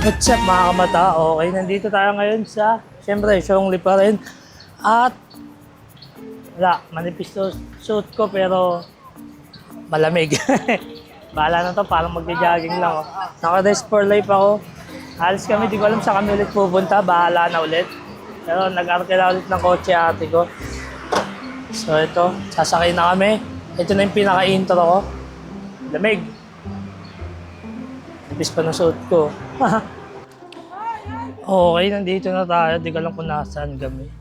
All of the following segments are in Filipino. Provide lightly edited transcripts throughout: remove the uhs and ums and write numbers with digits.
What's up mga kamata? Okay, nandito tayo ngayon sa, siyempre, Shongli pa rin. At, wala, manipis to suit ko pero malamig. Bahala na to, parang magja-jogging lang. Oh. Naka-rest for life ako. Alis kami, di ko alam sa kami ulit pupunta. Bahala na ulit. Pero nag-arkela ulit ng kotse ate ko. So ito, sasakay na kami. Ito na yung pinaka-intro ko. Lamig. Manipis pa ng suit ko. Okay, nandito na tayo. Di ko alam kung nasaan kami.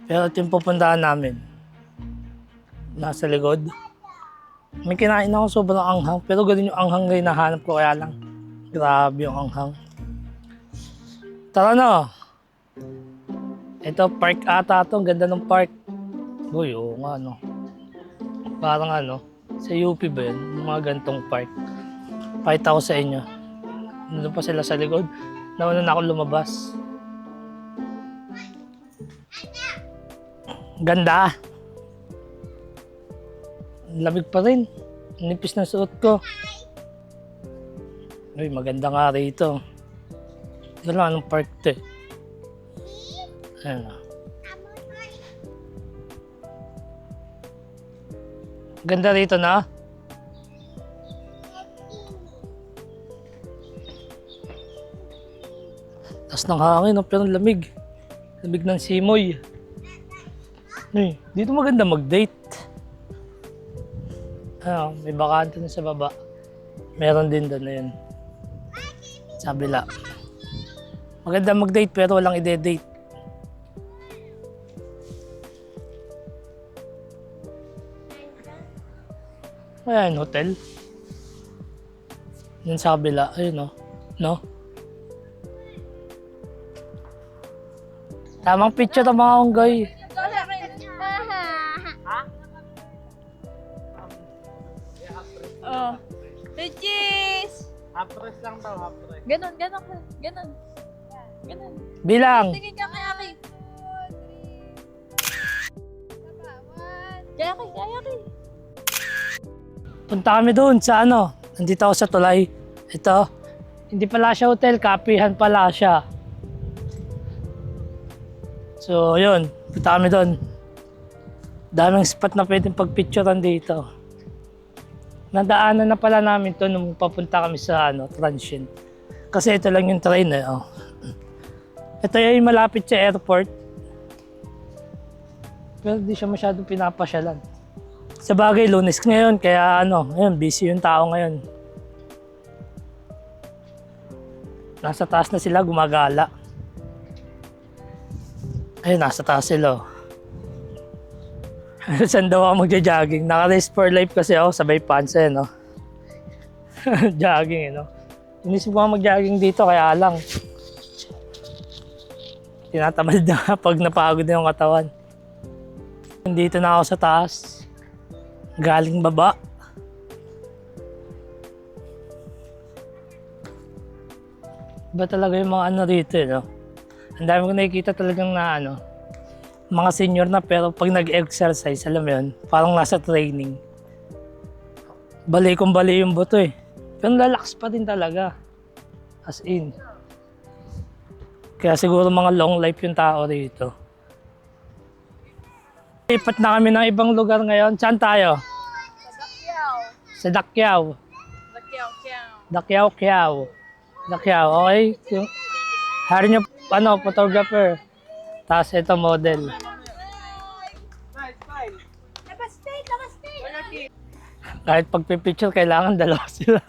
Pero ito yung pupuntahan namin. Nasa likod. May kinain ako sobrang anghang. Pero ganun yung anghang na hinahanap ko. Kaya lang, grabe yung anghang. Tara na. Ito, park ata ito. Ang ganda ng park. Uy, oo nga, no. Parang ano, sa UP ba yun? Yung mga gantong park. Pakita ko sa inyo. Nandun pa sila sa likod. Nauna na ako lumabas. Ganda. Lamig pa rin. Nipis ng suot ko. Uy, maganda nga rito. Ito lang, anong park ito eh. Ayan. Ganda rito na. Tas ng hangin, no? Pero lamig. Lamig ng simoy. Ay, dito maganda mag-date. May bakante na sa baba. Meron din doon na yun. Sa kabila. Maganda mag-date pero walang ide-date. Ayan, hotel. Yun sa kabila. Ayun, no? No? Tamang picture ng mga unggoy. Oh. Cheese! Half press lang daw, half press. Ganon. Bilang. Tingin ka kay Aki. Kay Aki. Punta kami doon sa ano. Nandito ako sa tulay. Ito. Hindi pala siya hotel. Kapihan pala siya. So, yun. Punta kami doon. Daming spot na pwedeng pagpicturean dito. Nadaanan na pala namin to nung papunta kami sa transient. Kasi ito lang yung train eh. Oh. Ito yung malapit sa airport. Pero di siya masyadong pinapasyalan. Sa bagay, Lunes ngayon, kaya ayun, busy yung tao ngayon. Nasa taas na sila, gumagala. Ayun, nasa taas sila. Saan daw ako magja-jogging? Naka-race for life kasi ako, sabay pants eh, no? Jogging, no? Inisip ko mag-jogging dito, kaya lang. Tinatamad na pag napagod na yung katawan. Dito na ako sa taas. Galing baba. Iba talaga yung mga rito, no? Ang dami ko nakikita talagang na mga senior na pero pag nag-exercise, alam mo yun, parang nasa training. Bali yung buto eh. Pero lalakas pa din talaga. As in. Kaya siguro mga long life yung tao rito. Lipat na kami ng ibang lugar ngayon. Saan tayo? Sa Dakyao. Dakyao, okay? Yung hari nyo, photographer. Tapos ito model. Kahit pagpipicture, kailangan dalawa sila.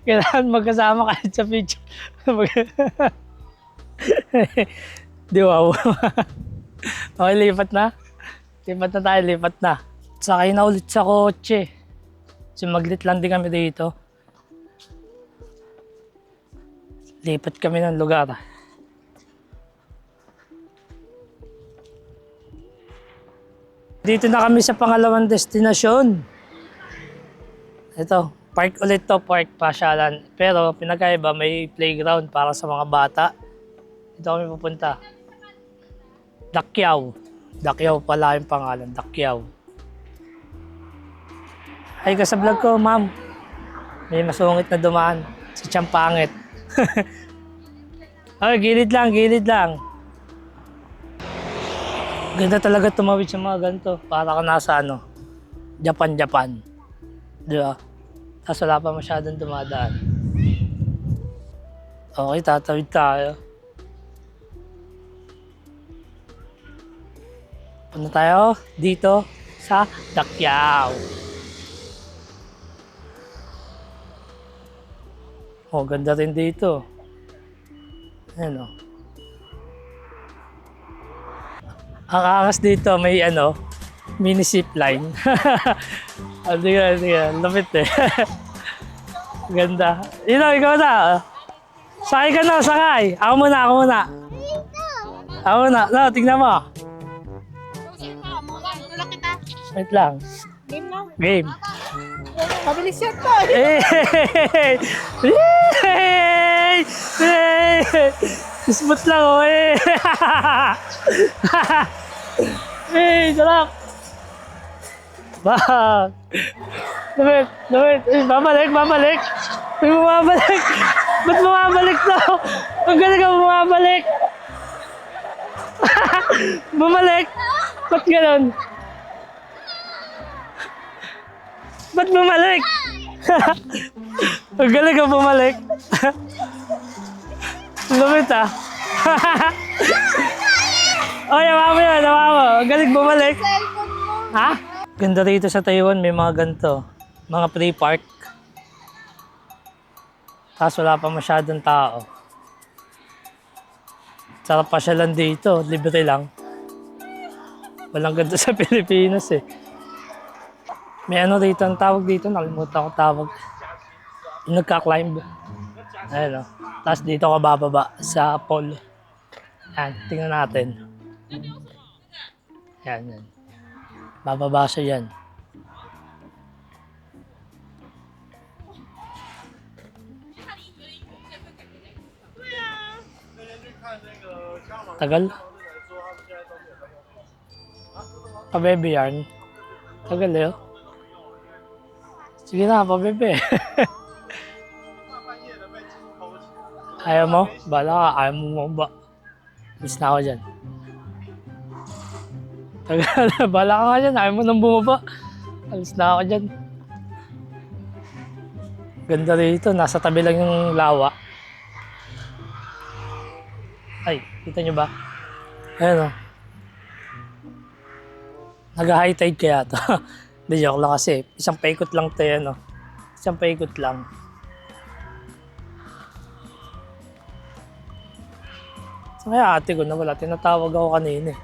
Kailangan magkasama kahit sa picture. Di wow. Okay, lipat na. Lipat na. Sakay na ulit sa kotse. Sumaglit lang din kami dito. Lipat kami ng lugar. Dito na kami sa pangalawang destinasyon. Ito, park ulit to, park pasyalan. Pero pinakaiba, may playground para sa mga bata. Dito kami pupunta. Dakyao. Dakyao pala yung pangalan, Dakyao. Ay ka sa vlog ko, ma'am. May masungit na dumaan. Si Champangit. Ay, gilid lang, gilid lang. Ganda talaga tumawid sa mga ganito. Para ka nasa ano, Japan. Di ba? Tapos wala pa masyadong dumadaan. Okay, tatawid tayo. Punta tayo dito sa Dakyao. Oh, ganda rin dito. Ayan o. Ang angas dito, may ano, mini zipline. Hindi ka. Lapit eh. Ganda. Ikaw na. Sakay ka na, sakay. Ako muna. No, tignan mo. Wait lang. Game na. Game. Mabilis yan to. Smooth lang oh sarap. Bak. Lumit. Babalik. May bumabalik. Ba't bumabalik to? Ang galing ka bumabalik. Bumalik. Ba't ganun? Ba't bumalik? Ang galing ka bumalik. Lumit ah. Oh, yawa mo. Ang galing bumalik. Ha? Ganda rito sa Taiwan, may mga ganito. Mga free park. Tapos wala pa masyadong tao. Sarap pa siya lang dito, libre lang. Walang ganito sa Pilipinas eh. May ano dito, ang tawag dito, nakalimutan ko tawag. Yung nagka-climb. Ayan o. Tapos dito ka bababa sa pole. Yan, tingnan natin. Yan. Bababa siya yan. Tagal. Pa-baby yarn. Tagal eh. Sige na, pa-baby. Ayaw mo? Bala ka, ayaw mo ba? Miss na ako dyan. Tagal, bala ka nga dyan, ayaw mo nang bumaba. Alis na ako dyan. Ganda rito, nasa tabi lang yung lawa. Ay, kita nyo ba? Ayan o. Nag-high tide kaya to. Hindi, joke lang kasi. Isang paikot lang to yan o. Isang paikot lang. So, kaya ate ko na wala. Tinatawag ako kanina eh.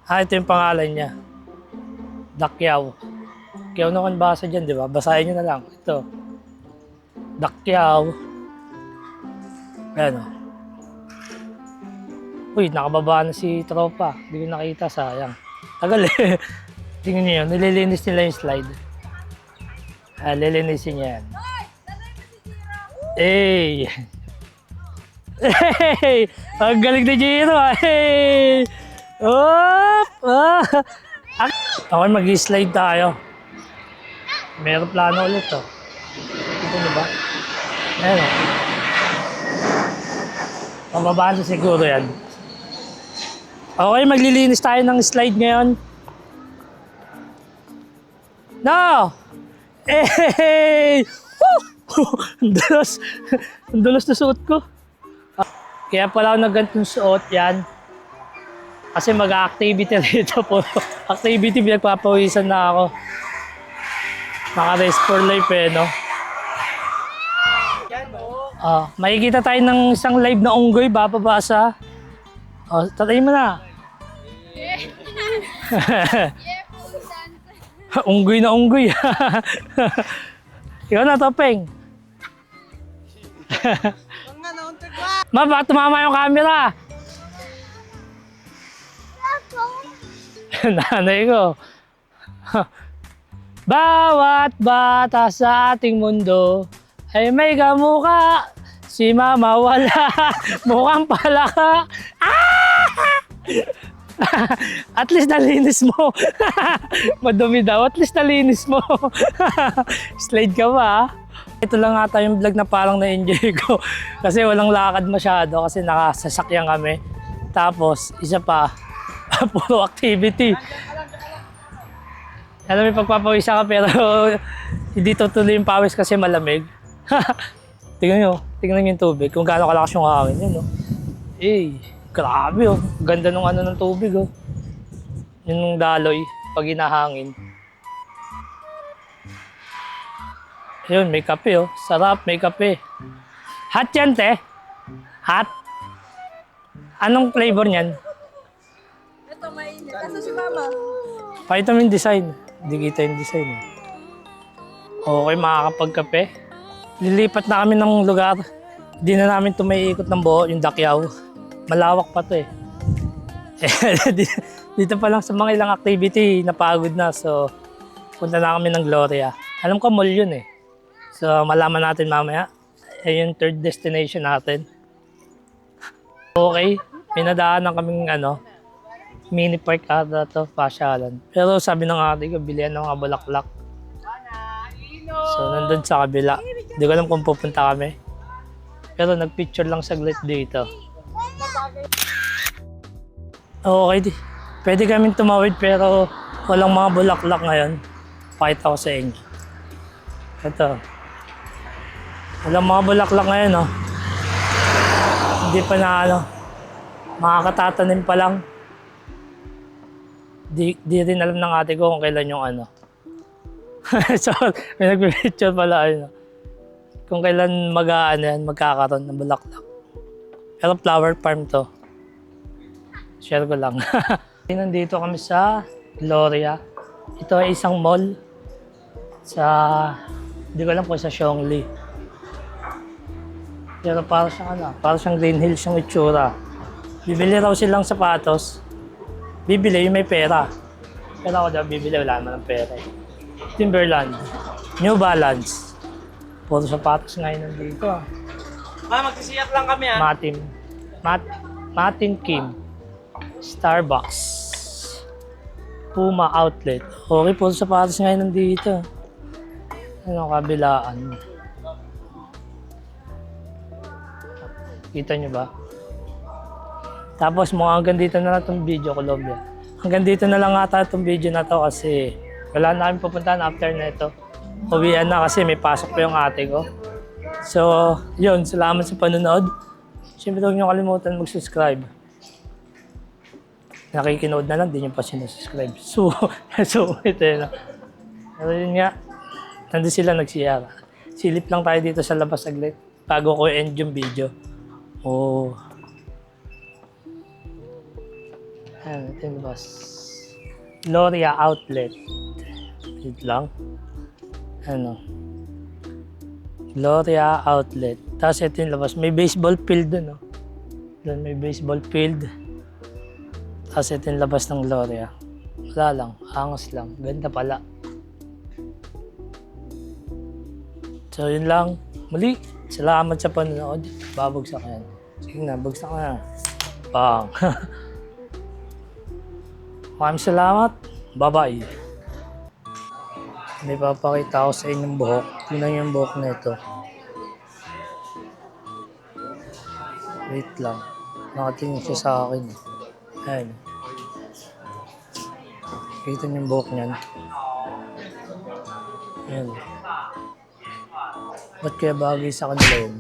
Ito yung pangalan niya. Dakyao. Kaya naman basa dyan, di ba? Basahin nyo na lang. Ito. Dakyao. Ayan o. Uy, nakababa na si tropa. Hindi ko nakita, sayang. Tagal eh. Tingnan niyo yun, nililinis nila yung slide. Lilinisin niya yan. Hey! Hey! Ang galing na Jiro! Hey! Oop! Okay, mag-slide tayo. Meron plano ulit to. Ito na ba? Ayan o. Pababaan na siguro yan. Okay, maglilinis tayo ng slide ngayon. No! Hey! Ang dulos na suot ko. Kaya pala ako nagganitong suot yan. Kasi mag-activity rito po. Activity, pinagpapawisan na ako. Naka-race for life eh, no? Makikita tayo ng isang live na unggoy, bababasa. Tatayin mo na. Unggoy na unggoy. Ikaw na, Topeng. Ma, baka tumama yung camera. Nanay ko. Bawat bata sa ating mundo ay may kamukha. Si mama wala. Mukhang palaka. At least nalinis mo. Madumi daw. At least nalinis mo. Slide ka ba? Ito lang ata yung vlog na parang na-enjoy ko. Kasi walang lakad masyado kasi nakasasakyan kami. Tapos, isa pa, puro activity. Alam mo, pagpapawisa ka pero hindi tutuloy yung pawis kasi malamig. Tingnan yung tubig kung gaano kalakas yung hangin. Yun, no? Eh, grabe oh. Ganda nung ano ng tubig oh. Yun yung daloy pag hinahangin. Yun, may kape oh. Sarap, may kape. Hot yan, te. Hot. Anong flavor niyan? Ito, mainit. Kaso si Mama. Vitamin design. Hindi kita yung design. Okay, makakapagkape. Lilipat na kami ng lugar. Hindi na namin ito may ikot ng buo, yung Dakyaw. Malawak pa to eh. Dito pa lang sa mga ilang activity, napagod na. So, punta na kami ng Gloria. Alam ko mall yun eh. So, malaman natin mamaya. Yung third destination natin. Okay, may nadaanan kaming mini park ata to, pasyalan. Pero sabi ng ate ko, bilihan ng mga bulaklak. So, nandun sa kabila. Hindi ko alam kung pupunta kami. Pero nagpicture lang saglit dito. Okay, pwede kaming tumawid pero walang mga bulaklak ngayon. Pakita ko sa inyo. Ito. Walang mga bulaklak ngayon, no? Hindi pa na makakatatanim pa lang. Di rin alam ng ate ko kung kailan yung So, may nagpipicture pala kung kailan magkakaroon ng bulaklak. Pero flower farm to. Share ko lang. Nandito kami sa Gloria. Ito ay isang mall sa, hindi ko alam kung sa Xiongli. Pero para siyang Green Hills yung itsura. Bibili raw silang sapatos. Bibili yung may pera. Pero ako daw bibili, wala naman ng pera. Timberland, New Balance. Puro sapatos ngayon nandito. Magsisiyap lang kami Matin Kim. Starbucks. Puma Outlet. Okay, puro sapatos ngayon nandito. Kabilaan. Kita nyo ba? Tapos hanggang dito na lang itong video, Colombia. Hanggang dito na lang ata itong video na to kasi wala na kami pupuntahan after na ito. Uwian na kasi may pasok pa yung ate ko. So, yun. Salamat sa panonood. Siyempre huwag niyo kalimutan mag-subscribe. Nakikinood na lang, di niyo pa sinusubscribe. So ito yun. Pero yun nga, nandun sila nagsiyara. Silip lang tayo dito sa labas saglit bago ko end yung video. Oh. Ayan, ito yung labas. Gloria Outlet. Wait lang. Gloria Outlet. Tapos ito yung labas. May baseball field dun, no? Doon may baseball field. Tapos ito yung labas ng Gloria. Wala lang. Angas lang. Ganda pala. So, yun lang. Muli, salamat sa panonood. Babagsak yan. Sige na, bagsak na. Bang. Maraming salamat. Bye-bye. May papakita ko sa inyong buhok. Tingnan yung buhok na ito. Wait lang. Nakatingin siya sa akin. Ayan. Kita niyo yung buhok niyan. Ayan. Ba't kaya bagay sa kanila yun?